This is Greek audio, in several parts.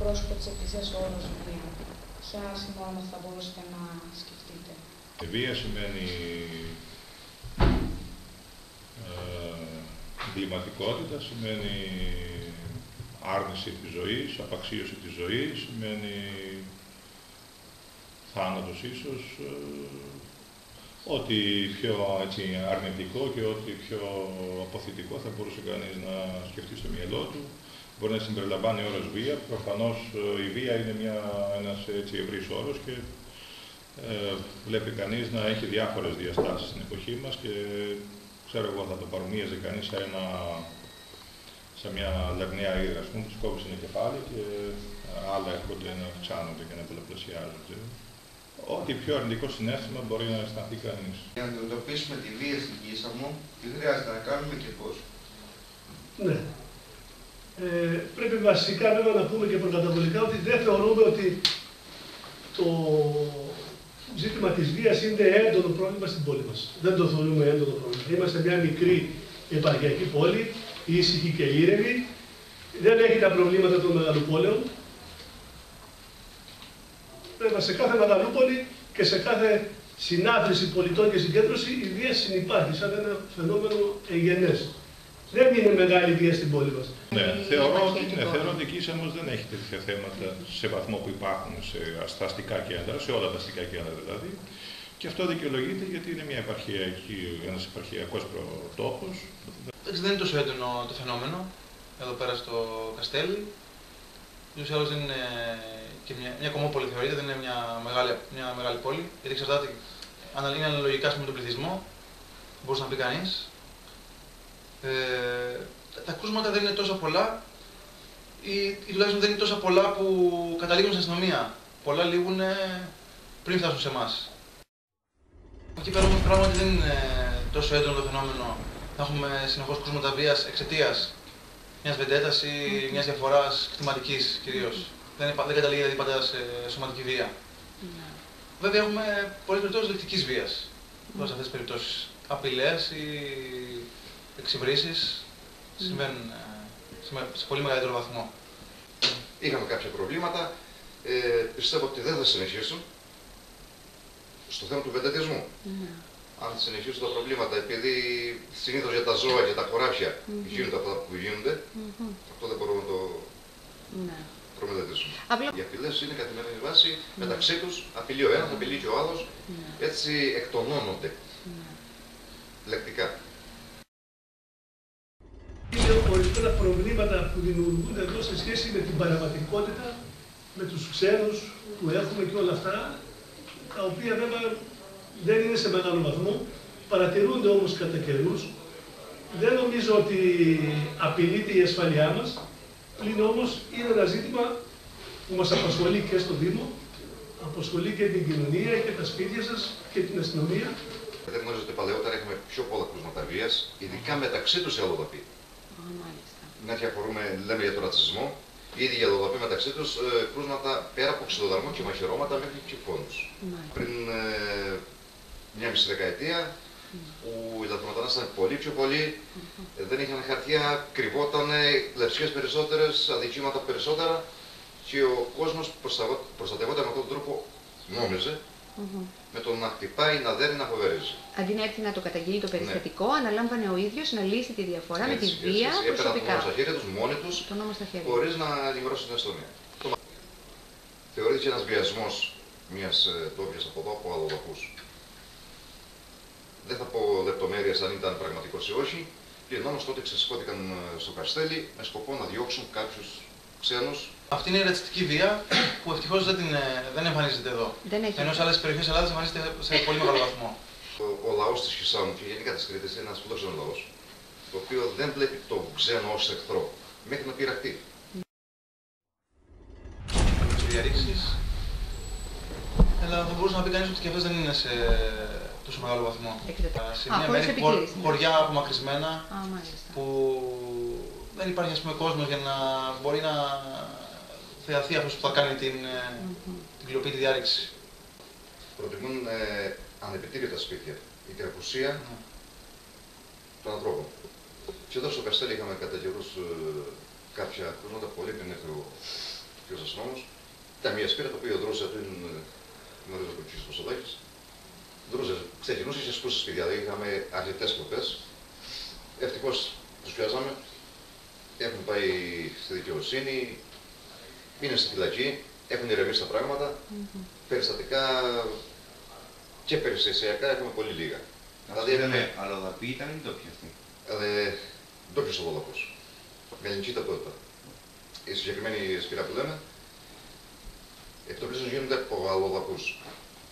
πρόσωπο της Εκκλησίας ο όρος βία? Ποια συνόματα θα μπορούσατε να σκεφτείτε? Βία σημαίνει εγκληματικότητα, σημαίνει άρνηση της ζωής, απαξίωση της ζωής, σημαίνει θάνατος ίσως, ό,τι πιο έτσι, αρνητικό και ό,τι πιο αποθητικό θα μπορούσε κανείς να σκεφτεί στο μυαλό του. Μπορεί να συμπεριλαμβάνει όρος βία. Προφανώς η βία είναι ένας έτσι, ευρύς όρος και βλέπει κανείς να έχει διάφορες διαστάσεις στην εποχή μας και ξέρω εγώ θα το παρομοίαζε κανείς σε μια λαγναία ύδρα, ας πούμε, που σκόβεις ένα κεφάλι και άλλα έρχονται να αυξάνονται και να πολλαπλασιάζονται. Ό,τι πιο αρνητικό συναίσθημα μπορεί να αισθανθεί κανείς. Για να αντιμετωπίσουμε τη βία στην Κίσαμο, τι χρειάζεται να κάνουμε και πώς? Ναι. Πρέπει βασικά βέβαια να πούμε και προκαταβολικά ότι δεν θεωρούμε ότι το ζήτημα της βίας είναι έντονο πρόβλημα στην πόλη μας. Δεν το θεωρούμε έντονο πρόβλημα. Είμαστε μια μικρή επαρχιακή πόλη, ήσυχη και ήρεμη. Δεν έχει τα προβλήματα των μεγαλοπόλεων. Βέβαια, σε κάθε μεγαλούπολη και σε κάθε συνάθρηση πολιτών και συγκέντρωση η βία συνυπάρχει σαν ένα φαινόμενο εγγενές. Δεν είναι μεγάλη βία στην πόλη μας. Ναι, θεωρώ ότι η Κίσαμος δεν έχει τέτοια θέματα σε βαθμό που υπάρχουν στα αστικά κέντρα, σε όλα τα αστικά κέντρα δηλαδή. Και αυτό δικαιολογείται γιατί είναι ένας επαρχιακός τόπος. Δεν είναι τόσο έντονο το φαινόμενο εδώ πέρα στο Καστέλι. Ούτως ή άλλως δεν είναι και μια κομμόπολη θεωρείται, δεν είναι μια μεγάλη πόλη. Γιατί εξαρτάται, αν είναι αναλογικά με τον πληθυσμό, μπορούσε να πει κανείς. Τα κρούσματα δεν είναι τόσο πολλά ή τουλάχιστον δεν είναι τόσο πολλά που καταλήγουν στην αστυνομία. Πολλά λήγουν πριν φτάσουν σε εμάς. Εκεί πέρα όμως πράγματι δεν είναι τόσο έντονο το φαινόμενο να έχουμε συνεχώς κρούσματα βίας εξαιτίας μιας βεντέτας ή μιας διαφοράς κτηματικής κυρίως. Δεν καταλήγει δηλαδή πάντα σε σωματική βία. Βέβαια έχουμε πολλές περιπτώσεις λεκτικής βίας. Σε αυτές τις περιπτώσεις απειλές ή εξυβρήσεις συμβαίνουν σε πολύ μεγαλύτερο βαθμό. Είχαμε κάποια προβλήματα. Πιστεύω ότι δεν θα συνεχίσουν στο θέμα του βεντετισμού. Αν συνεχίσουν τα προβλήματα, επειδή συνήθως για τα ζώα και τα χωράφια γίνονται αυτά που γίνονται, αυτό δεν μπορούμε να το προμετωπίσουμε. Οι απειλές είναι καθημερινή βάση μεταξύ τους, απειλεί ο ένας, απειλεί και ο άλλος, έτσι εκτονώνονται λεκτικά. Είναι ορισμένα προβλήματα που δημιουργούνται εδώ σε σχέση με την παραβατικότητα, με τους ξένους που έχουμε και όλα αυτά, τα οποία βέβαια δεν είναι σε μεγάλο βαθμό, παρατηρούνται όμως κατά καιρούς. Δεν νομίζω ότι απειλείται η ασφαλειά μας, πλην όμως είναι ένα ζήτημα που μας απασχολεί και στο Δήμο, απασχολεί και την κοινωνία και τα σπίτια σας και την αστυνομία. Δεν γνωρίζω ότι παλαιότερα έχουμε πιο πολλά κρούσματα βίας, ειδικά μεταξύ τους οι αλλοδαποί. Να διαχωρούμε, λέμε για τον ρατσισμό, ήδη οι αλλοδαποί μεταξύ τους κρούσματα πέρα από ξυλοδαρμό και μαχαιρώματα μέχρι και φόνους. Πριν μια μισή δεκαετία, που οι λαθρομετανάστες ήταν πολύ πιο πολλοί, δεν είχαν χαρτιά, κρυβότανε, λευκές περισσότερες, αδικήματα περισσότερα και ο κόσμος προστατευόταν με αυτόν τον τρόπο, νόμιζε, με το να χτυπάει, να δέρνει, να φοβερίζει. Αντί να έρθει να το καταγγείλει το περιστατικό, αναλάμβανε ο ίδιος να λύσει τη διαφορά με τη βία προσωπικά. Έπαιρναν τον νόμο στα χέρια τους, μόνοι τους, χωρίς να ενημερώσουν την αστυνομία. Θεωρήθηκε ένας βιασμός μιας ντόπιας από εδώ, από αλλοδαπούς. Δεν θα πω λεπτομέρειες αν ήταν πραγματικός ή όχι, πλην όμως τότε ξεσηκώθηκαν στο Καστέλι με σκοπό να διώξουν κάποιους ξένους. Αυτή είναι η ρατσιστική βία που ευτυχώς δεν εμφανίζεται εδώ. Ενώ σε άλλες περιοχές της Ελλάδας εμφανίζεται σε πολύ μεγάλο βαθμό. Ο λαός της Χυσάμου και γενικά της Κρήτης είναι ένας φιλόξενος λαός, το οποίο δεν βλέπει το ξένο ως εχθρό, μέχρι να πειραχτεί. Στις διαρρήξεις, αλλά θα μπορούσε να πει κανείς ότι και αυτές δεν είναι σε τόσο μεγάλο βαθμό. Σε μια μέρη χωριά απομακρυσμένα, που δεν υπάρχει ας πούμε κόσμος για να μπορεί να θεαθεί αυτός που θα κάνει την κλοπή, τη διάρρηξη. Προτιμούν ανεπιτήρητα σπίτια, η κρεπουσία των ανθρώπων. Και εδώ στο Καστέλι είχαμε κατά καιρούς κάποια κρούσματα πολύ πριν έρθει ο ποιος αστυνόμος. Ήταν μια σπίρα το οποίο δρούσε πριν, γνωρίζω το κ. Κωνσταντάκης, δρούσε, ξεκινούσε και σπούσε σπίτια, δηλαδή είχαμε αρκετές κλοπές. Ευτυχώς τους πιάσαμε, έχουν πάει στη δικαιοσύνη, είναι στη φυλακή, έχουν ηρεμήσει τα πράγματα. Περιστατικά και περιστασιακά έχουμε πολύ λίγα. Δηλαδή είναι αλλοδαποί ήταν ή ντόπιοι αυτοί? Ντόπιος αλλοδαπός. Με ελληνική ταυτότητα. Η συγκεκριμένη σπηρά που λέμε, εκτοπλίζουν γίνονται από αλλοδαπούς.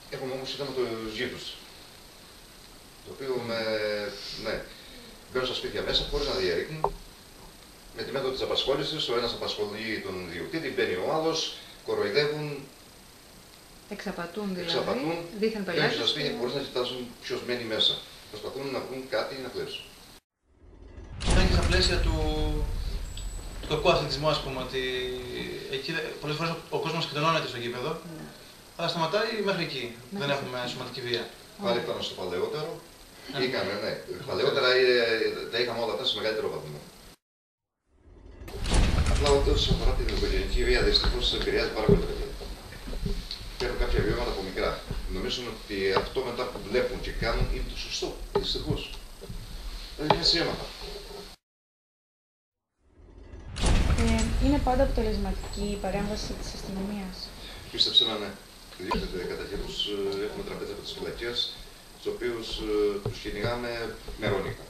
Έχουμε όμως είδαμε τους γείτους. Το οποίο ναι, μπαίνουν στα σπίτια μέσα χωρίς να διαρρήκνουν. Με τη μέθοδο της απασχόλησης, ο ένας απασχολεί τον ιδιοκτήτη, μπαίνει ο άλλος, κοροϊδεύουν. Εξαπατούν δηλαδή, δίθεν πελάτες. Μπαίνουν στα σπίτια χωρίς να κοιτάζουν ποιος μένει μέσα. Προσπαθούν να βρουν κάτι να κλέψουν. Ήταν και στα πλαίσια του κακού αθλητισμού, ας πούμε, ότι εκεί πολλές φορές ο κόσμος σκητονώνεται στο γήπεδο, αλλά σταματάει μέχρι εκεί. Δεν έχουμε σωματική βία. Πάλι πάνω στο παλαιότερο. Είχαμε, ναι. Παλαιότερα τα είχαμε όλα αυτά σε μεγαλύτερο βαθμό. Απλά όσον αφορά την οικογενειακή βία, δυστυχώς επηρεάζει πάρα πολύ τα παιδιά. Παίρνουν κάποια βιώματα από μικρά. Νομίζουν ότι αυτό μετά που βλέπουν και κάνουν είναι το σωστό. Δυστυχώς. Είναι σιέματα. Είναι πάντα αποτελεσματική η παρέμβαση της αστυνομίας? Πίστεψε να ναι. Κατά καιρούς έχουμε τραπέζια από τις φυλακές, τους οποίους τους κυνηγάμε μερονύχτα.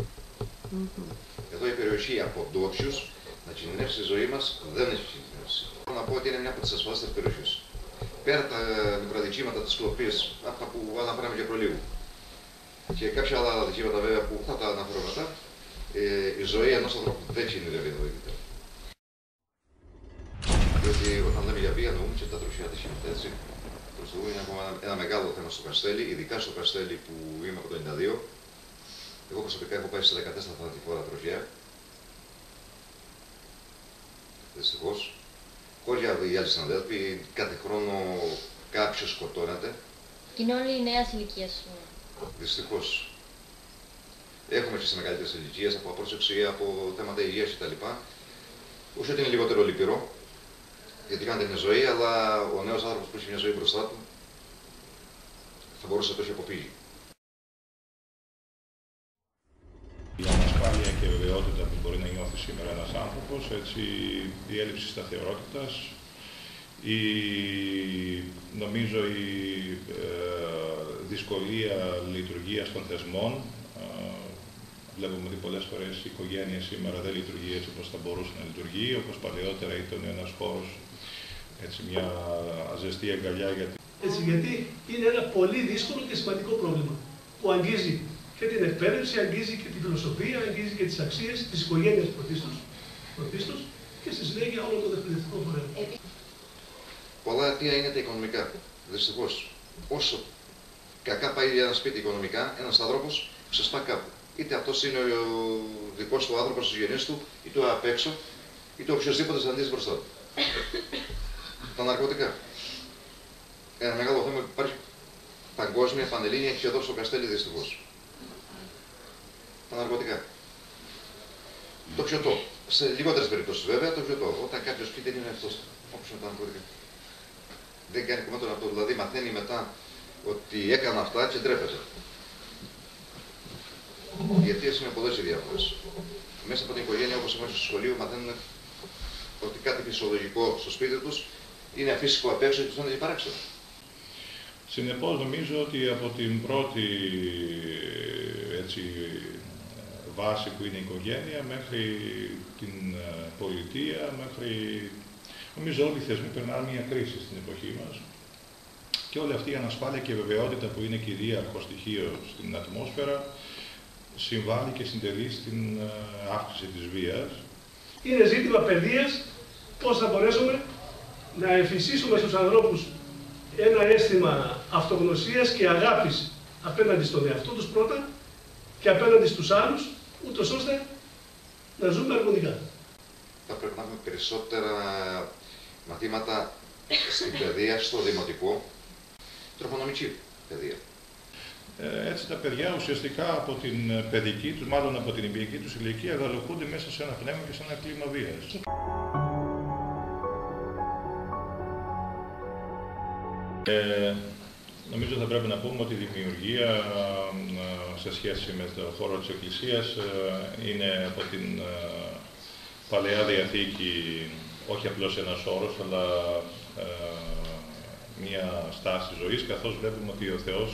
Εδώ η περιοχή από ντόπιους να κινδυνεύσει η ζωή μας δεν έχει κινδυνεύσει. Θέλω να πω ότι είναι μια από τις ασφαλέστερες περιοχές. Πέρα τα μικροδικήματα της κλοπής, αυτά που αναφέραμε και προλίγου, και κάποια άλλα δικήματα βέβαια που θα τα αναφέρω μετά, η ζωή ενός ανθρώπου δεν κινδυνεύει εδώ ιδιαίτερα. Διότι όταν λέμε για βία εννοούμε και τα τροχιά ατυχήματα, έτσι. Προς το είναι ακόμα ένα μεγάλο θέμα στο Καστέλι, ειδικά στο Καστέλι που είμαι από το 1992. Εγώ προσωπικά έχω πάει σε 14 θανατηφόρα τροχιά. Δυστυχώς. Χωρίς οι άλλοι συναδέλφοι, κάθε χρόνο κάποιος σκοτώνεται. Είναι όλοι οι νέας ηλικίας. Δυστυχώς. Έχουμε και σε μεγαλύτερες ηλικίες από απρόσεξη, από θέματα υγείας κτλ. Όχι ότι είναι λιγότερο λυπηρό, γιατί κάνετε μια ζωή, αλλά ο νέος άνθρωπος που έχει μια ζωή μπροστά του θα μπορούσε να το έχει αποφύγει. Η ανασφάλεια και βεβαιότητα που μπορεί να νιώθει σήμερα ένας άνθρωπος, έτσι, η έλλειψη σταθερότητας, νομίζω η δυσκολία λειτουργίας των θεσμών. Βλέπουμε ότι πολλές φορές η οικογένεια σήμερα δεν λειτουργεί έτσι όπως θα μπορούσε να λειτουργεί, όπως παλαιότερα ήταν ένας χώρος, έτσι, μια ζεστή αγκαλιά για έτσι, γιατί είναι ένα πολύ δύσκολο και σημαντικό πρόβλημα που αγγίζει και την εκπαίδευση, αγγίζει και τη φιλοσοφία, αγγίζει και τις αξίες της οικογένειας πρωτίστως και στη συνέχεια όλο το εκπαιδευτικό φορέα. Πολλά αιτία είναι τα οικονομικά. Δυστυχώς, όσο κακά πάει ένα σπίτι οικονομικά, ένας άνθρωπος ξεσπά κάπου. Είτε αυτός είναι ο δικός του άνθρωπος στους γενείς του, είτε απ' έξω, είτε οποιοδήποτε συναντήσει μπροστά του. Τα ναρκωτικά. Ένα μεγάλο θέμα που υπάρχει παγκόσμια, πανελλήνια και εδώ στο Καστέλι δυστυχώς. Τα ναρκωτικά. Το πιωτό. Σε λιγότερες περιπτώσεις βέβαια το πιωτό. Όταν κάποιος πει δεν είναι αυτός, όπως με τα ναρκωτικά. Δεν κάνει κομμάτι αυτό. Δηλαδή μαθαίνει μετά ότι έκανα αυτά και ντρέπεται. Οι αιτίες είναι πολλές οι διάφορες. Μέσα από την οικογένεια, όπως είμαστε στο σχολείο, μαθαίνουν ότι κάτι φυσιολογικό στο σπίτι τους είναι αφύσικο απ' έξω και τους φαίνεται παράξενο. Συνεπώς, νομίζω ότι από την πρώτη, έτσι, βάση που είναι η οικογένεια, μέχρι την πολιτεία, μέχρι... Νομίζω όλοι οι θεσμοί περνάνε μια κρίση στην εποχή μας. Και όλη αυτή η ανασφάλεια και η βεβαιότητα που είναι κυρίαρχο στοιχείο στην ατμόσφαιρα, συμβάλλει και συντελεί στην αύξηση της βίας. Είναι ζήτημα παιδείας, πώς θα μπορέσουμε να εμφυσίσουμε στους ανθρώπους ένα αίσθημα αυτογνωσίας και αγάπης απέναντι στον εαυτό τους πρώτα και απέναντι στους άλλους, ούτως ώστε να ζούμε αρμονικά. Θα πρέπει να έχουμε περισσότερα μαθήματα στην παιδεία, στο δημοτικό, τροφονομική παιδεία. Έτσι τα παιδιά ουσιαστικά από την παιδική τους, μάλλον από την εμπειρική τους ηλικία, γαλοχούνται μέσα σε ένα πνεύμα και σε ένα κλίμα βίας. Νομίζω θα πρέπει να πούμε ότι η δημιουργία σε σχέση με το χώρο της Εκκλησίας είναι από την Παλαιά Διαθήκη όχι απλώς ένας όρος, αλλά μια στάση ζωής, καθώς βλέπουμε ότι ο Θεός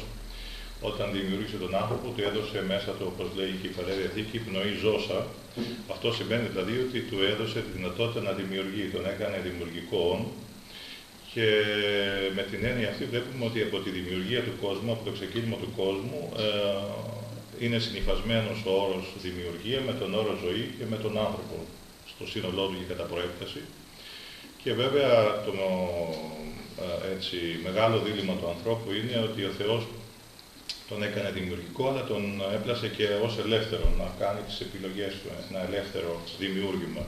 όταν δημιούργησε τον άνθρωπο του έδωσε μέσα του, όπως λέει και η Παλαιά Διαθήκη, πνοή ζώσα. Αυτό σημαίνει δηλαδή ότι του έδωσε τη δυνατότητα να δημιουργεί, τον έκανε δημιουργικών. Και με την έννοια αυτή βλέπουμε ότι από τη δημιουργία του κόσμου, από το ξεκίνημα του κόσμου, είναι συνυφασμένος ο όρος δημιουργία με τον όρο ζωή και με τον άνθρωπο στο σύνολό του και κατά προέκταση. Και βέβαια το μεγάλο δίλημμα του ανθρώπου είναι ότι ο Θεός τον έκανε δημιουργικό, αλλά τον έπλασε και ως ελεύθερο να κάνει τις επιλογές του, ένα ελεύθερο δημιούργημα.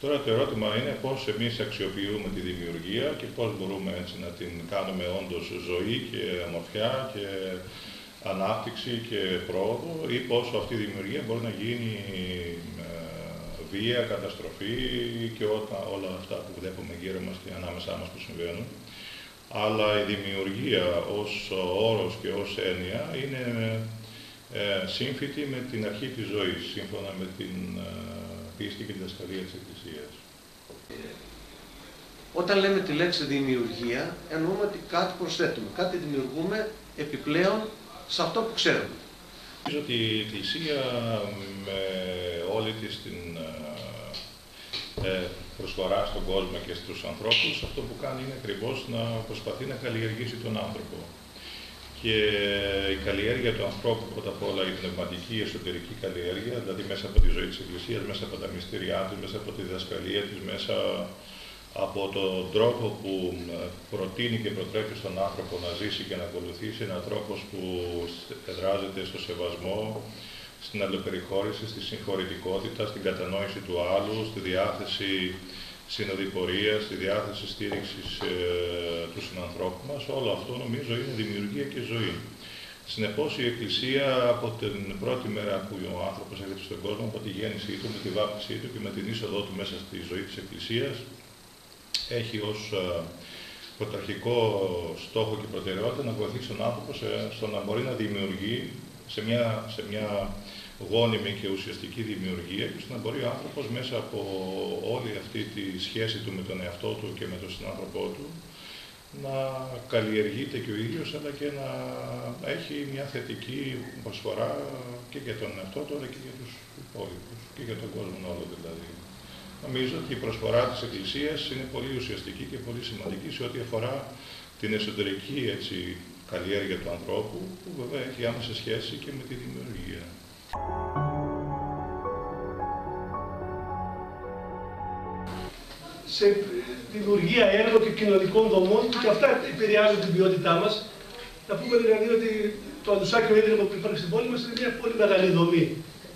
Τώρα το ερώτημα είναι πώς εμείς αξιοποιούμε τη δημιουργία και πώς μπορούμε έτσι να την κάνουμε όντως ζωή και ομορφιά και ανάπτυξη και πρόοδο, ή πόσο αυτή η δημιουργία μπορεί να γίνει βία, καταστροφή και όλα αυτά που βλέπουμε γύρω μας και ανάμεσά μας που συμβαίνουν. Αλλά η δημιουργία ως όρος και ως έννοια είναι σύμφυτη με την αρχή της ζωής, σύμφωνα με την πίστη και τη διδασκαλία της Εκκλησίας. Όταν λέμε τη λέξη δημιουργία, εννοούμε ότι κάτι προσθέτουμε, κάτι δημιουργούμε επιπλέον σε αυτό που ξέρουμε. Νομίζω ότι η Εκκλησία με όλη της την προσφορά στον κόσμο και στους ανθρώπους, αυτό που κάνει είναι ακριβώς να προσπαθεί να καλλιεργήσει τον άνθρωπο. Και η καλλιέργεια του ανθρώπου, πρώτα απ' όλα η πνευματική, η εσωτερική καλλιέργεια, δηλαδή μέσα από τη ζωή της Εκκλησίας, μέσα από τα μυστήριά της, μέσα από τη διδασκαλία της, μέσα από τον τρόπο που προτείνει και προτρέπει στον άνθρωπο να ζήσει και να ακολουθήσει, έναν τρόπο που εδράζεται στο σεβασμό, στην αλληλοπεριχώρηση, στη συγχωρητικότητα, στην κατανόηση του άλλου, στη διάθεση συνοδοιπορίας, στη διάθεση στήριξης του συνανθρώπου μας. Όλο αυτό νομίζω είναι δημιουργία και ζωή. Συνεπώς η Εκκλησία από την πρώτη μέρα που ο άνθρωπος έρχεται στον κόσμο, από τη γέννησή του, με τη βάπτισή του και με την είσοδό του μέσα στη ζωή της Εκκλησίας, έχει ως πρωταρχικό στόχο και προτεραιότητα να βοηθήσει τον άνθρωπο στο να μπορεί να δημιουργεί σε μια γόνιμη και ουσιαστική δημιουργία και στο να μπορεί ο άνθρωπος μέσα από όλη αυτή τη σχέση του με τον εαυτό του και με τον συνάνθρωπό του να καλλιεργείται και ο ίδιος, αλλά και να έχει μια θετική προσφορά και για τον εαυτό του, αλλά και για τους υπόλοιπους και για τον κόσμο όλο δηλαδή. Νομίζω ότι η προσφορά της Εκκλησίας είναι πολύ ουσιαστική και πολύ σημαντική σε ό,τι αφορά την εσωτερική καλλιέργεια του ανθρώπου, που βέβαια έχει άμεση σχέση και με τη δημιουργία. Σε δημιουργία έργων και κοινωνικών δομών, και αυτά επηρεάζουν την ποιότητά μας. Να πούμε δηλαδή ότι το Αντουσάκιο Ίδρυμα που υπάρχει στην πόλη μας είναι μια πολύ μεγάλη δομή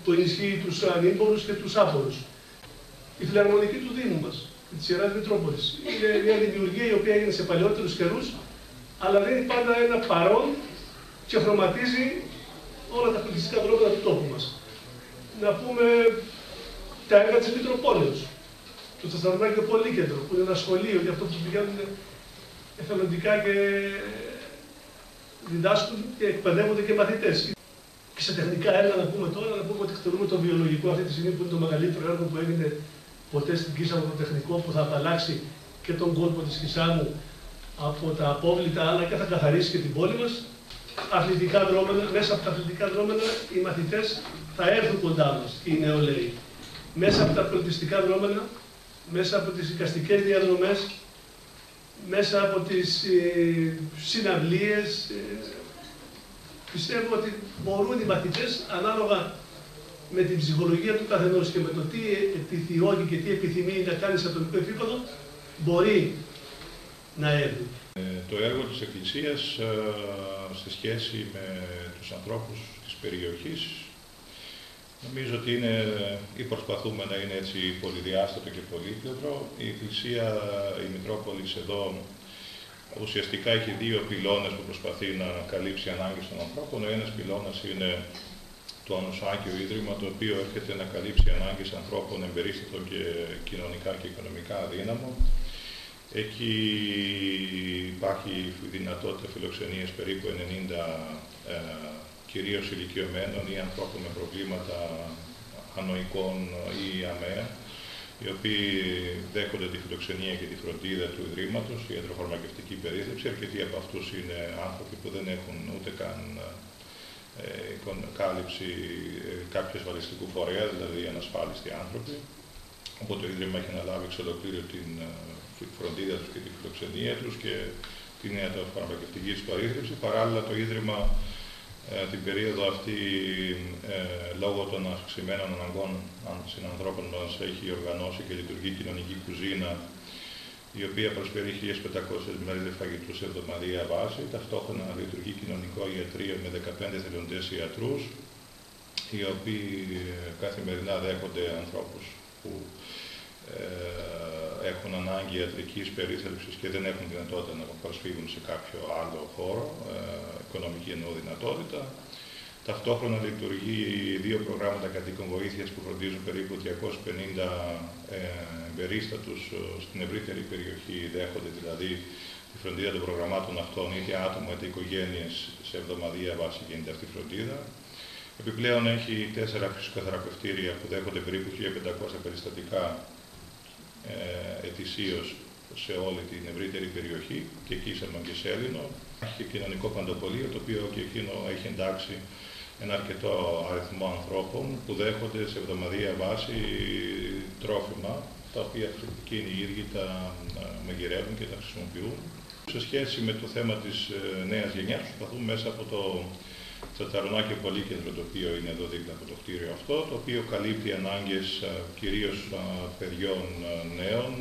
που ενισχύει τους ανήμπορους και τους άπορους. Η φιλαρμονική του Δήμου μας, της Ιεράς Μητρόπολης, είναι μια δημιουργία η οποία έγινε σε παλαιότερους καιρούς, αλλά δίνει πάντα ένα παρόν και χρωματίζει όλα τα πολιτιστικά δρόμενα του τόπου μας. Να πούμε τα έργα της Μητροπόλεως, το Σταθαρονάκιο Πολύκεντρο, που είναι ένα σχολείο για αυτό που πηγαίνουν εθελοντικά και διδάσκουν και εκπαιδεύονται και μαθητές. Και σε τεχνικά έργα να πούμε τώρα, να πούμε ότι εκτελούμε το βιολογικό αυτή τη στιγμή που είναι το μεγαλύτερο έργο που έγινε ποτέ στην Κίσαμο, το τεχνικό που θα απαλλάξει και τον κόλπο της Κισάμου από τα απόβλητα, αλλά και θα καθαρίσει και την πόλη μας. Αθλητικά δρόμενα, μέσα από τα αθλητικά δρόμενα οι μαθητές θα έρθουν κοντά μας και οι νεολαίοι. Μέσα από τα πολιτιστικά δρόμενα, μέσα από τις εικαστικές διαδρομές, μέσα από τις συναυλίες, πιστεύω ότι μπορούν οι μαθητές, ανάλογα με την ψυχολογία του καθενός και με το τι επιθυμεί και τι επιθυμεί να κάνει σε ατομικό επίπεδο, μπορεί να έρθει. Το έργο της Εκκλησίας σε σχέση με τους ανθρώπους της περιοχής νομίζω ότι είναι, ή προσπαθούμε να είναι έτσι πολυδιάστατο και πολύπλευρο. Η Εκκλησία, η Μητρόπολης εδώ ουσιαστικά έχει δύο πυλώνες που προσπαθεί να καλύψει ανάγκες των ανθρώπων. Ο ένας πυλώνας είναι το Ανουσάκιο Ίδρυμα, το οποίο έρχεται να καλύψει ανάγκες ανθρώπων εμπερίστατων και κοινωνικά και οικονομικά αδύναμων. Εκεί υπάρχει δυνατότητα φιλοξενίας περίπου 90 κυρίως ηλικιωμένων ή ανθρώπων με προβλήματα ανοικών ή αμαία, οι οποίοι δέχονται τη φιλοξενία και τη φροντίδα του Ιδρύματος, η ιατροφαρμακευτική περίθαλψη. Αρκετοί από αυτούς είναι άνθρωποι που δεν έχουν ούτε καν κάλυψη κάποιου ασφαλιστικού φορέα, δηλαδή ανασφάλιστοι άνθρωποι. Οπότε το Ίδρυμα έχει αναλάβει εξ ολοκλήρου την φροντίδα τους και τη φιλοξενία τους και την ιατροφαρμακευτική τους περίθαλψη. Παράλληλα, το Ίδρυμα την περίοδο αυτή, λόγω των αυξημένων αναγκών συνανθρώπων μας, έχει οργανώσει και λειτουργεί κοινωνική κουζίνα, η οποία προσφέρει 1.500 μέρες φαγητού σε εβδομαδιαία βάση. Ταυτόχρονα λειτουργεί κοινωνικό ιατρείο με 15 θελοντές ιατρούς, οι οποίοι καθημερινά δέχονται ανθρώπους που έχουν ανάγκη ιατρικής περίθαλψης και δεν έχουν δυνατότητα να προσφύγουν σε κάποιο άλλο χώρο, οικονομική εννοώ δυνατότητα. Ταυτόχρονα λειτουργεί 2 προγράμματα κατοίκων βοήθειας που φροντίζουν περίπου 250 εμπερίστατους στην ευρύτερη περιοχή, δέχονται δηλαδή τη φροντίδα των προγραμμάτων αυτών, είτε άτομα είτε οικογένειες, σε εβδομαδιαία βάση γίνεται αυτή η φροντίδα. Επιπλέον έχει 4 φυσικοθεραπευτήρια που δέχονται περίπου 1.500 περιστατικά ετησίως σε όλη την ευρύτερη περιοχή, και εκεί σε Μαγκεσέλινο. Έχει και κοινωνικό παντοπολείο, το οποίο και εκείνο έχει εντάξει ένα αρκετό αριθμό ανθρώπων που δέχονται σε εβδομαδιαία βάση τρόφιμα, τα οποία εκείνοι οι ίδιοι τα μαγειρεύουν και τα χρησιμοποιούν. Σε σχέση με το θέμα της νέας γενιάς, προσπαθούμε μέσα από το Τσατσαρονάκιο Πολύκεντρο, το οποίο είναι εδώ δίπλα από το κτίριο αυτό, το οποίο καλύπτει ανάγκες κυρίως παιδιών νέων,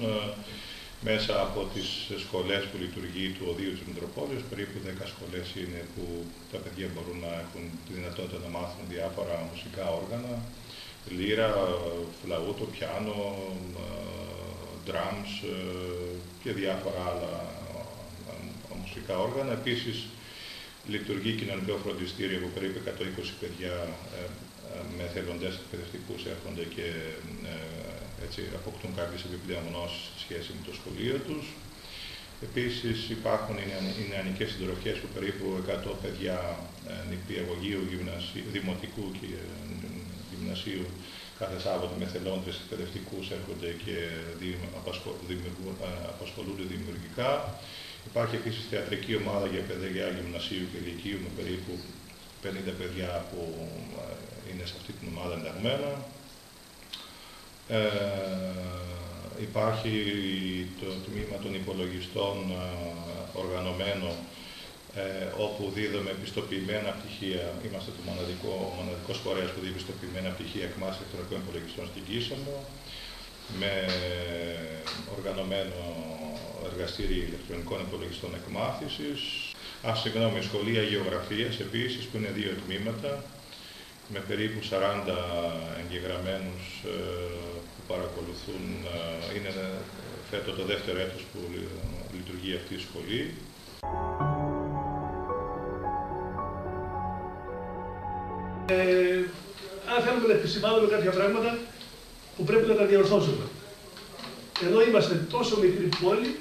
μέσα από τις σχολές που λειτουργεί του Οδείου της Μητροπόλεως. Περίπου 10 σχολές είναι που τα παιδιά μπορούν να έχουν τη δυνατότητα να μάθουν διάφορα μουσικά όργανα, λύρα, φλαούτο, πιάνο, drums και διάφορα άλλα μουσικά όργανα. Επίσης, λειτουργεί κοινωνικό φροντιστήριο που περίπου 120 παιδιά με εθελοντές εκπαιδευτικούς έρχονται και έτσι αποκτούν κάποιες επιπλέον γνώσεις σε σχέση με το σχολείο τους. Επίσης υπάρχουν οι νεανικές συντροφιές που περίπου 100 παιδιά νηπιαγωγείου, δημοτικού και γυμνασίου κάθε Σάββατο με εθελόντες εκπαιδευτικούς έρχονται και απασχολούνται δημιουργικά. Υπάρχει επίσης θεατρική ομάδα για παιδιά γυμνασίου και λυκείου με περίπου 50 παιδιά που είναι σε αυτή την ομάδα ενταγμένα. Υπάρχει το τμήμα των υπολογιστών οργανωμένο, όπου δίδουμε επιστοποιημένα πτυχία. Είμαστε ο μοναδικός φορέας που δίδει επιστοποιημένα πτυχία εκμάθησης ηλεκτρονικών υπολογιστών στην Κίσαμο, με οργανωμένο εργαστήριο ηλεκτρονικών υπολογιστών εκμάθησης. Σχολεία γεωγραφίας επίσης, που είναι 2 τμήματα, με περίπου 40 εγγεγραμμένους που παρακολουθούν. Είναι φέτος το 2ο έτος που λειτουργεί αυτή η σχολή. Αν θέλουμε να επισημάνουμε κάποια πράγματα που πρέπει να τα διορθώσουμε. Ενώ είμαστε τόσο μικρή πόλη,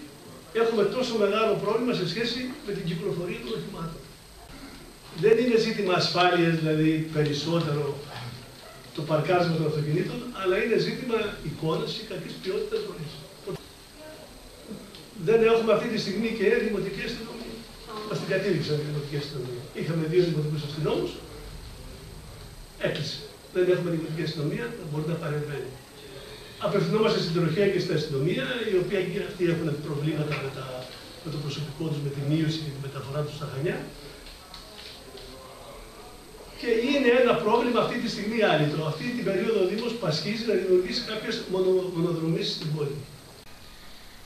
έχουμε τόσο μεγάλο πρόβλημα σε σχέση με την κυκλοφορία των οχημάτων. Δεν είναι ζήτημα ασφάλειας, δηλαδή περισσότερο το παρκάρισμα των αυτοκινήτων, αλλά είναι ζήτημα εικόνας και κακής ποιότητας ζωής. Δεν έχουμε αυτή τη στιγμή και δημοτική αστυνομία. Μας την κατήριξαν η δημοτική αστυνομία. Είχαμε 2 δημοτικούς αστυνόμους, έκλεισε. Δεν έχουμε δημοτική αστυνομία να μπορεί να παρεμβαίνει. Απευθυνόμαστε στην τροχέα και στην αστυνομία, οι οποίοι και αυτοί έχουν προβλήματα με το προσωπικό τους, με τη μείωση και τη μεταφορά τους στα Χανιά. Και είναι ένα πρόβλημα αυτή τη στιγμή άλυτρο. Αυτή την περίοδο ο Δήμος πασχίζει να δημιουργήσει κάποιες μονοδρομήσεις στην πόλη.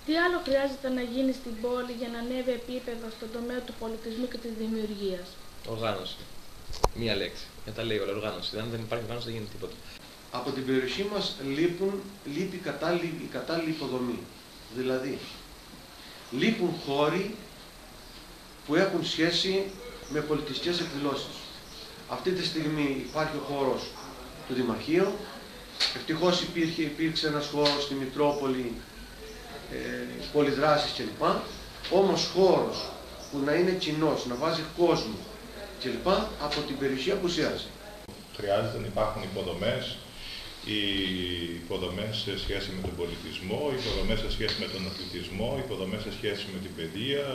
Τι άλλο χρειάζεται να γίνει στην πόλη για να ανέβει επίπεδο στον τομέα του πολιτισμού και της δημιουργίας? Οργάνωση. Μία λέξη. Για τα λέει όλα, οργάνωση. Αν δεν υπάρχει οργάνωση δεν γίνεται τίποτα. Από την περιοχή μας λείπει η κατάλληλη υποδομή. Δηλαδή, λείπουν χώροι που έχουν σχέση με πολιτιστικές εκδηλώσεις. Αυτή τη στιγμή υπάρχει ο χώρος του Δημαρχείου. Ευτυχώς υπήρξε ένας χώρος στη Μητρόπολη πολυδράσεις κλπ. Όμως χώρος που να είναι κοινός, να βάζει κόσμο κλπ. Από την περιοχή απουσιάζει. Χρειάζεται να υπάρχουν υποδομές, οι υποδομές σε σχέση με τον πολιτισμό, οι υποδομές σε σχέση με τον αθλητισμό, οι υποδομές σε σχέση με την παιδεία.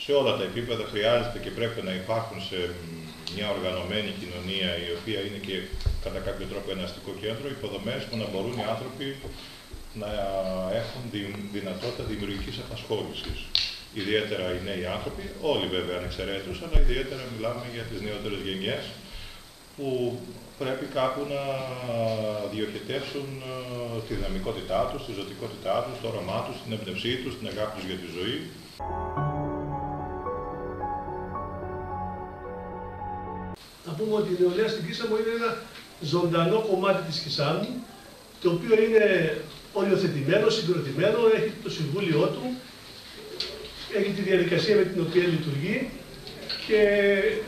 Σε όλα τα επίπεδα χρειάζεται και πρέπει να υπάρχουν σε μια οργανωμένη κοινωνία, η οποία είναι και κατά κάποιο τρόπο ένα αστικό κέντρο, υποδομές που να μπορούν οι άνθρωποι να έχουν δυνατότητα δημιουργικής απασχόλησης. Ιδιαίτερα οι νέοι άνθρωποι, όλοι βέβαια ανεξαιρέτως, αλλά ιδιαίτερα μιλάμε για τις νεότερες γενιές, που πρέπει κάπου να διοχετεύσουν τη δυναμικότητά τους, τη ζωτικότητά τους, το όραμά τους, την έμπνευσή τους, την αγάπη τους για τη ζωή. Να πούμε ότι η νεολαία στην Κίσαμο είναι ένα ζωντανό κομμάτι της Κισάμου, το οποίο είναι οριοθετημένο, συγκροτημένο, έχει το συμβούλιο του, έχει τη διαδικασία με την οποία λειτουργεί και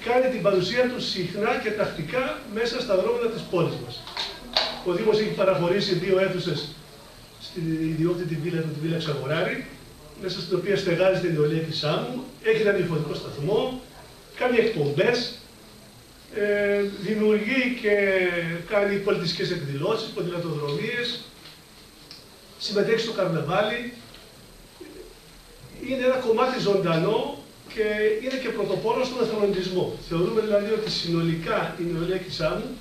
κάνει την παρουσία του συχνά και τακτικά μέσα στα δρόμενα της πόλης μας. Ο Δήμος έχει παραχωρήσει 2 αίθουσες στην ιδιόκτητη βίλα του, τη Βίλα Ξαγοράρη, μέσα στην οποία στεγάζεται η νεολαία Κισάμου, έχει ένα τηλεφωνικό σταθμό, κάνει εκπομπές, δημιουργεί και κάνει πολιτιστικές εκδηλώσεις, ποδηλατοδρομίες, συμμετέχει στο καρναβάλι. Είναι ένα κομμάτι ζωντανό και είναι και πρωτοπόρο στον εθελοντισμό. Θεωρούμε δηλαδή ότι συνολικά η νεολαία Κισάμου,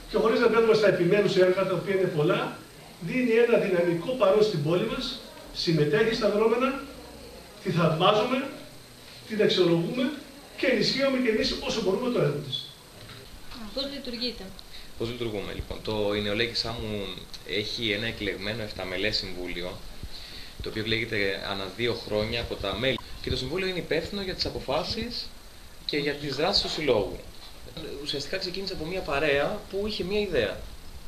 και χωρίς να μπαίνουμε στα επιμέρους έργα, τα οποία είναι πολλά, δίνει ένα δυναμικό παρόν στην πόλη μας, συμμετέχει στα δρόμενα, τη θαυμάζουμε, την αξιολογούμε και ενισχύουμε και εμείς όσο μπορούμε το έργο της. Πώς λειτουργείτε? Πώς λειτουργούμε λοιπόν? Η νεολαία Κισάμου έχει ένα εκλεγμένο 7μελές συμβούλιο, το οποίο λέγεται ανά 2 χρόνια από τα μέλη. Και το συμβούλιο είναι υπεύθυνο για τις αποφάσεις και για τις δράσεις του συλλόγου. Ουσιαστικά ξεκίνησε από μια παρέα που είχε μια ιδέα.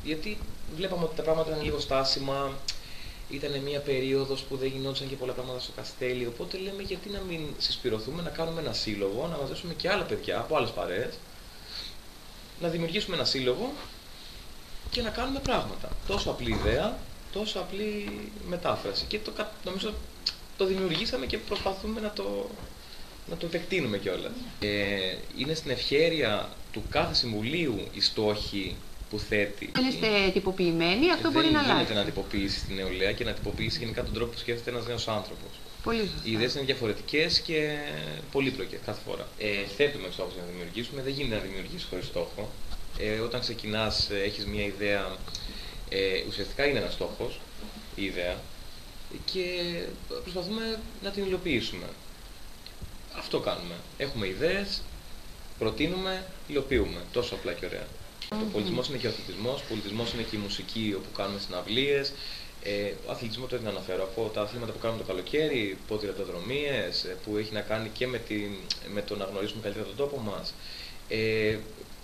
Γιατί βλέπαμε ότι τα πράγματα ήταν λίγο στάσιμα, ήταν μια περίοδος που δεν γινόντουσαν και πολλά πράγματα στο Καστέλι. Οπότε λέμε, γιατί να μην συσπηρωθούμε, να κάνουμε ένα σύλλογο, να μαζέψουμε και άλλα παιδιά από άλλες παρέες, να δημιουργήσουμε ένα σύλλογο και να κάνουμε πράγματα. Τόσο απλή ιδέα, τόσο απλή μετάφραση. Και νομίζω το δημιουργήσαμε και προσπαθούμε να το επεκτείνουμε κιόλας. Είναι στην ευχέρεια του κάθε συμβουλίου οι στόχοι που θέτει. Δεν είστε τυποποιημένοι, αυτό μπορεί να αλλάξει. Δεν γίνεται να τυποποιήσει την νεολαία και να τυποποιήσει γενικά τον τρόπο που σκέφτεται ένας νέος άνθρωπος. Πολύ σωστά. Οι ιδέες είναι διαφορετικές και πολύπλοκες κάθε φορά. Θέτουμε στόχους να δημιουργήσουμε, δεν γίνεται να δημιουργήσεις χωρίς στόχο. Όταν ξεκινάς, έχεις μια ιδέα, ουσιαστικά είναι ένας στόχος, η ιδέα, και προσπαθούμε να την υλοποιήσουμε. Αυτό κάνουμε. Έχουμε ιδέες, προτείνουμε, υλοποιούμε. Τόσο απλά και ωραία. Ο πολιτισμός είναι και ο αθλητισμός, ο πολιτισμός είναι και η μουσική όπου κάνουμε συναυλίες. Ο αθλητισμό το αναφέρω από τα αθλήματα που κάνουμε το καλοκαίρι, ποδηλατοδρομίες, που έχει να κάνει και με το να γνωρίσουμε καλύτερα τον τόπο μας.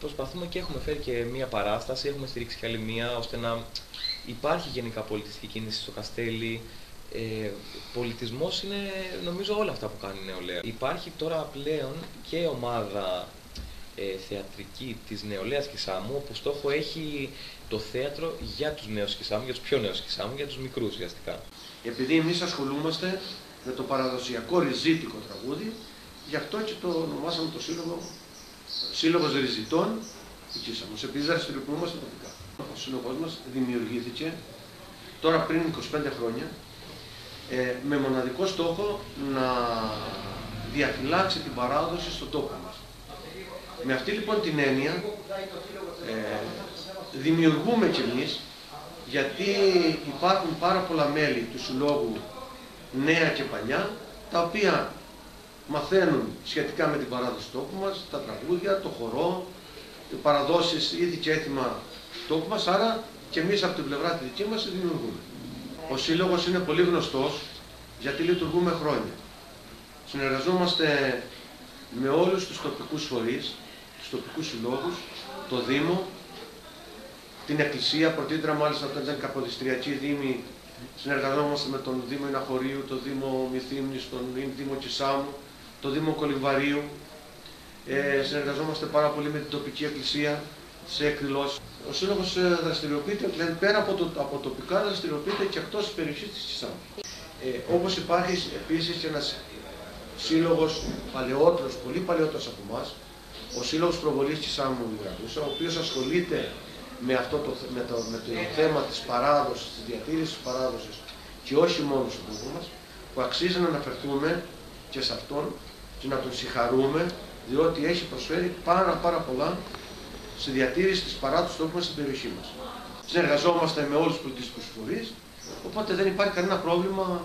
Προσπαθούμε και έχουμε φέρει και μία παράσταση, έχουμε στηρίξει και άλλη μία, ώστε να υπάρχει γενικά πολιτιστική κίνηση στο Καστέλι. Πολιτισμός είναι νομίζω όλα αυτά που κάνει η νεολαία. Υπάρχει τώρα πλέον και ομάδα θεατρική της νεολαίας Κισάμου, όπου στόχο έχει το θέατρο για τους νέους Κισάμου, για τους πιο νέους Κισάμου, για τους μικρούς ουσιαστικά. Επειδή εμείς ασχολούμαστε με το παραδοσιακό ριζίτικο τραγούδι, γι' αυτό και το ονομάσαμε το Σύλλογος Ριζιτών του Κίσαμος, επειδή δραστηριοποιούμαστε τοπικά. Ο σύλλογος μας δημιουργήθηκε τώρα πριν 25 χρόνια με μοναδικό στόχο να διαφυλάξει την παράδοση στον τόπο μας. Με αυτή λοιπόν την έννοια δημιουργούμε κι εμείς, γιατί υπάρχουν πάρα πολλά μέλη του συλλόγου, νέα και παλιά, τα οποία μαθαίνουν σχετικά με την παράδοση του τόπου μας, τα τραγούδια, το χορό, οι παραδόσεις ήδη και έθιμα του τόπου μας, άρα και εμείς από την πλευρά τη δική μας δημιουργούμε. Ο σύλλογος είναι πολύ γνωστός γιατί λειτουργούμε χρόνια. Συνεργαζόμαστε με όλους τους τοπικούς φορείς, τους τοπικούς συλλόγους, το Δήμο, την Εκκλησία, πρωτήτερα μάλιστα όταν ήταν Καποδιστριακή Δήμη, συνεργαζόμαστε με τον Δήμο Ιναχωρίου, τον Δήμο Μυθύμνης, τον Δήμο Κισάμου, τον Δήμο Κολυμβαρίου. Συνεργαζόμαστε πάρα πολύ με την τοπική εκκλησία, σε εκδηλώσεις. Ο Σύλλογος δραστηριοποιείται, δηλαδή πέρα από τοπικά, δραστηριοποιείται και εκτός της περιοχής της Σάμου. Όπως υπάρχει επίσης και ένας σύλλογος παλαιότερος, πολύ παλαιότερος από εμάς, ο Σύλλογος Προβολής της Σάμου Ιγρατούσα, ο οποίος ασχολείται με το θέμα της παράδοσης, της διατήρησης της παράδοσης και όχι μόνο στον τόπο μας, που αξίζει να αναφερθούμε και σε αυτόν και να τον συγχαρούμε, διότι έχει προσφέρει πάρα πολλά στη διατήρηση της παράδοσης του τόπου μας στην περιοχή μας. Συνεργαζόμαστε με όλους τους πολιτιστικούς φορείς, οπότε δεν υπάρχει κανένα πρόβλημα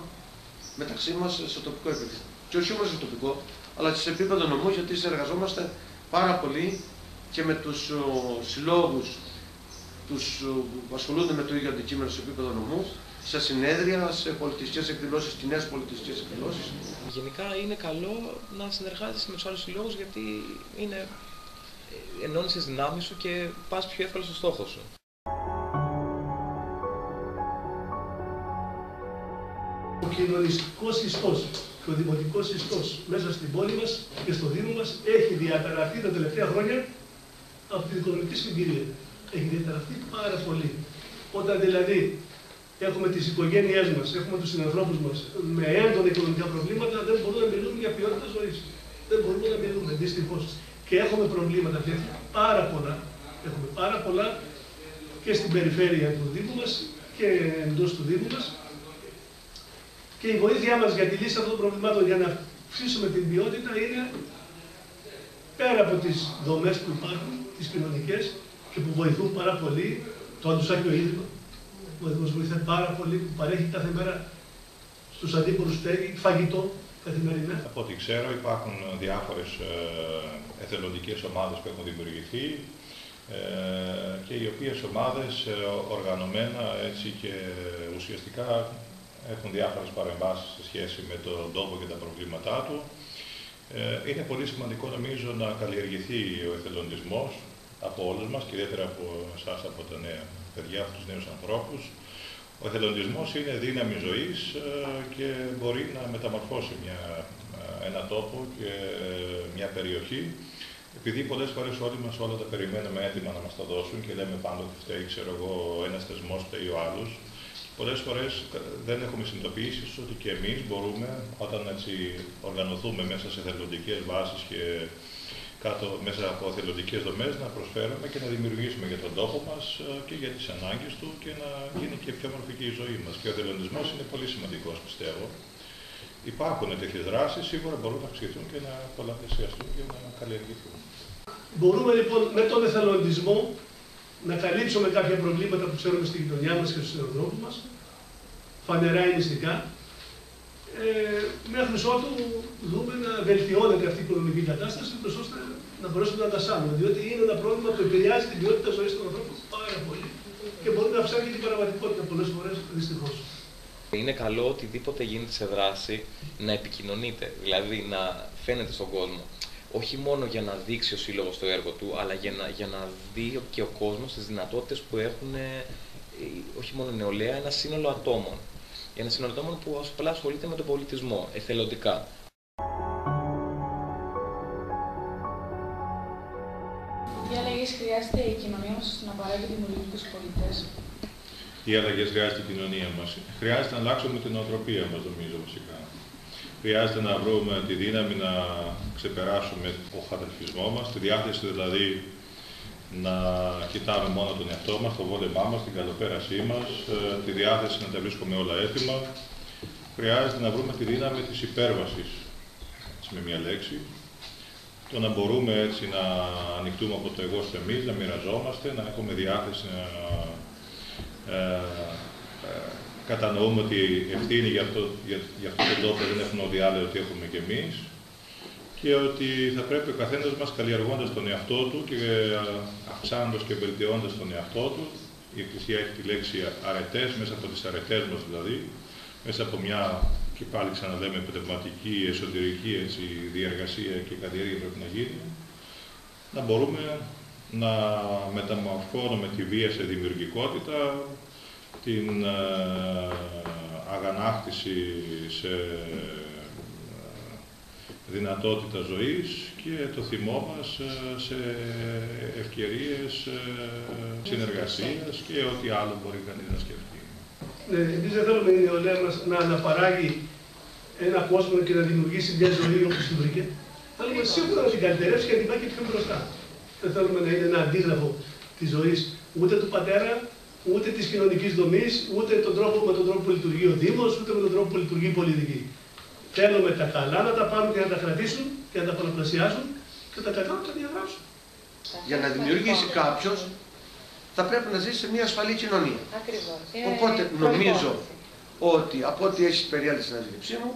μεταξύ μας στο τοπικό επίπεδο. Και όχι μόνο στο τοπικό, αλλά και σε επίπεδο νομού, γιατί συνεργαζόμαστε πάρα πολύ και με τους συλλόγους που ασχολούνται με το ίδιο αντικείμενο σε επίπεδο νομού, σε συνέδρια, σε πολιτιστικές εκδηλώσεις, κοινές πολιτιστικές εκδηλώσεις. Γενικά είναι καλό να συνεργάζεσαι με τους άλλους συλλόγους, γιατί ενώνεις τις δυνάμεις σου και πας πιο εύκολα στο στόχο σου. Ο κοινωνιστικός ιστός και ο δημοτικός ιστός μέσα στην πόλη μας και στο Δήμο μας έχει διαταραχθεί τα τελευταία χρόνια από την οικονομική συγκυρία. Έχει διαταραχθεί πάρα πολύ. Όταν δηλαδή έχουμε τις οικογένειές μας, έχουμε τους συνανθρώπους μας με έντονα οικονομικά προβλήματα, δεν μπορούμε να μιλούμε για ποιότητα ζωής. Δεν μπορούμε να μιλούμε, δυστυχώς. Και έχουμε προβλήματα τέτοια πάρα πολλά. Έχουμε πάρα πολλά και στην περιφέρεια του Δήμου μας και εντός του Δήμου μας. Και η βοήθειά μας για τη λύση αυτών των προβλημάτων, για να αυξήσουμε την ποιότητα, είναι πέρα από τις δομές που υπάρχουν, τις κοινωνικές και που βοηθούν πάρα πολύ, το Αντουσάκιο Ίδρυμα, που μας βοηθάει πάρα πολύ, που παρέχει κάθε μέρα στους αντίπορους στέγη, φαγητό καθημερινά. Από ό,τι ξέρω, υπάρχουν διάφορες εθελοντικές ομάδες που έχουν δημιουργηθεί και οι οποίες ομάδες οργανωμένα έτσι και ουσιαστικά έχουν διάφορες παρεμβάσεις σε σχέση με τον τόπο και τα προβλήματά του. Είναι πολύ σημαντικό νομίζω να καλλιεργηθεί ο εθελοντισμός από όλους μας και ιδιαίτερα από εσάς, από τα νέα παιδιά, από τους νέους ανθρώπους. Ο εθελοντισμός είναι δύναμη ζωής και μπορεί να μεταμορφώσει ένα τόπο και μια περιοχή. Επειδή πολλές φορές όλοι μας όλα τα περιμένουμε έτοιμα να μας τα δώσουν και λέμε πάντοτε φταίει, ξέρω εγώ, ένας θεσμός φταίει ο άλλος. Πολλές φορές δεν έχουμε συνειδητοποιήσει ότι και εμείς μπορούμε, όταν έτσι οργανωθούμε μέσα σε εθελοντικές βάσεις και μέσα από εθελοντικές δομές, να προσφέρουμε και να δημιουργήσουμε για τον τόπο μας και για τις ανάγκες του και να γίνει και πιο μορφική η ζωή μας. Και ο εθελοντισμός είναι πολύ σημαντικός, πιστεύω. Υπάρχουν τέτοιες δράσεις, σίγουρα μπορούν να αυξηθούν και να πολλαπλασιαστούν και να καλλιεργηθούν. Μπορούμε λοιπόν με τον εθελοντισμό να καλύψουμε κάποια προβλήματα που ξέρουμε στη γειτονιά μας και στους αεροδρόμους μας, φανερά ή μυστικά, μέχρι ότου δούμε να βελτιώνεται αυτή η οικονομική κατάσταση, ώστε να μπορέσουμε να αντασάνουμε. Διότι είναι ένα πρόβλημα που επηρεάζει την ποιότητα ζωής των ανθρώπων πάρα πολύ και μπορεί να ψάχνει την παραγωγικότητα πολλές φορές, δυστυχώς. Είναι καλό οτιδήποτε γίνεται σε δράση να επικοινωνείται, δηλαδή να φαίνεται στον κόσμο. Όχι μόνο για να δείξει ο σύλλογος το έργο του, αλλά για να δει και ο κόσμος τις δυνατότητες που έχουν, όχι μόνο νεολαία, ένα σύνολο ατόμων. Ένα σύνολο ατόμων που απλά ασχολείται με τον πολιτισμό, εθελοντικά. Τι αλλαγές χρειάζεται η κοινωνία μας ώστε να παράγει δημιουργικούς πολιτές? Τι αλλαγές χρειάζεται η κοινωνία μας? Χρειάζεται να αλλάξουμε την νοοτροπία μας, νομίζω, βασικά. Χρειάζεται να βρούμε τη δύναμη να ξεπεράσουμε τον χαταρχισμό μας, τη διάθεση δηλαδή να κοιτάμε μόνο τον εαυτό μας, το βόλεμά μας, την καλοπέρασή μας, τη διάθεση να τα βρίσκουμε όλα έτοιμα. Χρειάζεται να βρούμε τη δύναμη της υπέρβασης, έτσι με μια λέξη, το να μπορούμε έτσι να ανοιχτούμε από το εγώ στο εμείς, να μοιραζόμαστε, να έχουμε διάθεση να κατανοούμε ότι ευθύνη για αυτό τον τόπο δεν έχουν όλοι άλλοι, ότι έχουμε κι εμείς και ότι θα πρέπει ο καθένας μας, καλλιεργώντας τον εαυτό του και αυξάνοντας και βελτιώντας τον εαυτό του, η Εκκλησία έχει τη λέξη αρετές, μέσα από τις αρετές μας δηλαδή, μέσα από μια, και πάλι ξαναλέμε, πνευματική, εσωτερική έτσι, διεργασία και καλλιέργεια πρέπει να γίνει, να μπορούμε να μεταμορφώνουμε τη βία σε δημιουργικότητα, την αγανάκτηση σε δυνατότητα ζωής και το θυμό μας σε ευκαιρίες συνεργασίας και ό,τι άλλο μπορεί κανείς να σκεφτεί. Εμείς δεν θέλουμε η νεολαία μας να αναπαράγει ένα κόσμο και να δημιουργήσει μια ζωή όπως την βρήκε. Θέλουμε σίγουρα να την καλυτερεύσει και να την πάει και πιο μπροστά. Δεν θέλουμε να είναι ένα αντίγραφο της ζωής ούτε του πατέρα, ούτε της κοινωνικής δομής, ούτε με τον τρόπο που λειτουργεί ο Δήμος, ούτε με τον τρόπο που λειτουργεί η πολιτική. Θέλουμε τα καλά να τα πάρουν και να τα κρατήσουν και να τα πολλαπλασιάσουν και τα κακά να τα διαγράψουν. Για να δημιουργήσει κάποιος θα πρέπει να ζήσει σε μια ασφαλή κοινωνία. Ακριβώς. Οπότε νομίζω ότι από ό,τι έχει περιέλθει στην αντίληψή μου,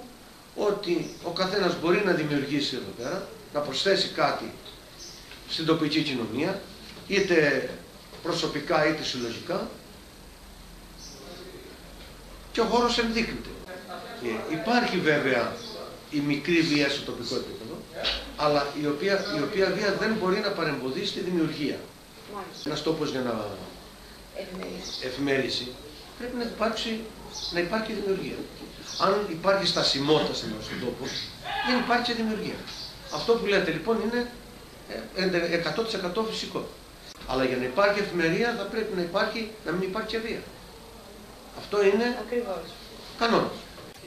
ότι ο καθένας μπορεί να δημιουργήσει εδώ πέρα, να προσθέσει κάτι στην τοπική κοινωνία, είτε προσωπικά είτε συλλογικά, και ο χώρος ενδείκνυται. Υπάρχει βέβαια η μικρή βία στο τοπικό επίπεδο, αλλά η οποία βία δεν μπορεί να παρεμποδίσει τη δημιουργία. Ένας τόπος για να ευημερήσει πρέπει να υπάρχει δημιουργία. Αν υπάρχει στασιμότητα στον τόπο, δεν υπάρχει δημιουργία. Αυτό που λέτε λοιπόν είναι 100% φυσικό. Αλλά για να υπάρχει ευημερία θα πρέπει να μην υπάρχει και βία. Αυτό είναι κανόνας.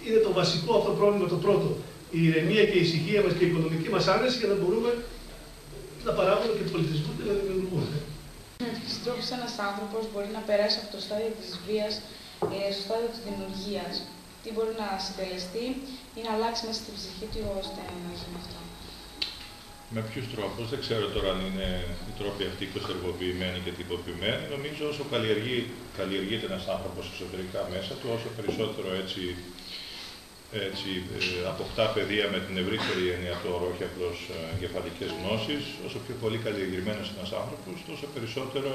Είναι το βασικό αυτό πρόβλημα το πρώτο. Η ηρεμία και η ησυχία μας και η οικονομική μας άνεση για να μπορούμε να παράγουμε και πολιτισμό και να δημιουργούμε. Συντρόφως ένας άνθρωπος μπορεί να περάσει από το στάδιο της βίας στο στάδιο της δημιουργίας. Τι μπορεί να συντελεστεί ή να αλλάξει μέσα στην ψυχή του ώστε να γίνει αυτό. Με ποιους τρόπους, δεν ξέρω τώρα αν είναι οι τρόποι αυτοί κονσερβοποιημένοι και τυποποιημένοι. Νομίζω όσο καλλιεργείται ένας άνθρωπος εσωτερικά μέσα του, όσο περισσότερο αποκτά παιδεία με την ευρύτερη έννοια του όρου, όχι απλώς εγκεφαλικές γνώσεις, όσο πιο πολύ καλλιεργημένος ένας άνθρωπος, τόσο περισσότερο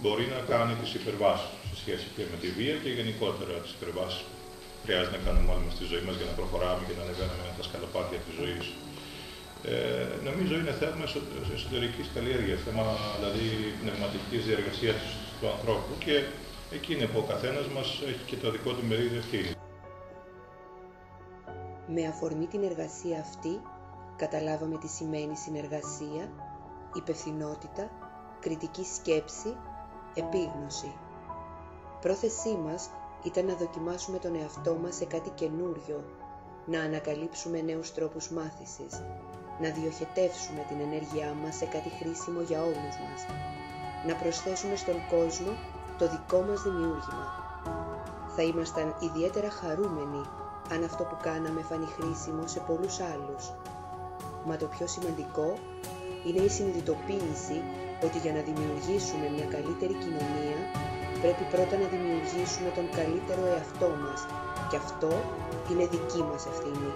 μπορεί να κάνει τις υπερβάσεις σε σχέση και με τη βία και γενικότερα τις υπερβάσεις που χρειάζεται να κάνουμε όλοι μας στη ζωή μας για να προχωράμε και να ανεβαίνουμε τα σκαλοπάτια της ζωής. Νομίζω είναι θέμα εσωτερικής καλλιέργειας, θέμα δηλαδή πνευματικής διαργασίας του ανθρώπου και εκεί είναι που ο καθένας μας έχει και το δικό του μερίδιο ευθύνη. Με αφορμή την εργασία αυτή, καταλάβαμε τι σημαίνει συνεργασία, υπευθυνότητα, κριτική σκέψη, επίγνωση. Πρόθεσή μας ήταν να δοκιμάσουμε τον εαυτό μας σε κάτι καινούριο, να ανακαλύψουμε νέους τρόπους μάθησης, να διοχετεύσουμε την ενέργειά μας σε κάτι χρήσιμο για όλους μας, να προσθέσουμε στον κόσμο το δικό μας δημιούργημα. Θα ήμασταν ιδιαίτερα χαρούμενοι αν αυτό που κάναμε φανεί χρήσιμο σε πολλούς άλλους. Μα το πιο σημαντικό είναι η συνειδητοποίηση ότι για να δημιουργήσουμε μια καλύτερη κοινωνία πρέπει πρώτα να δημιουργήσουμε τον καλύτερο εαυτό μας και αυτό είναι δική μας ευθύνη.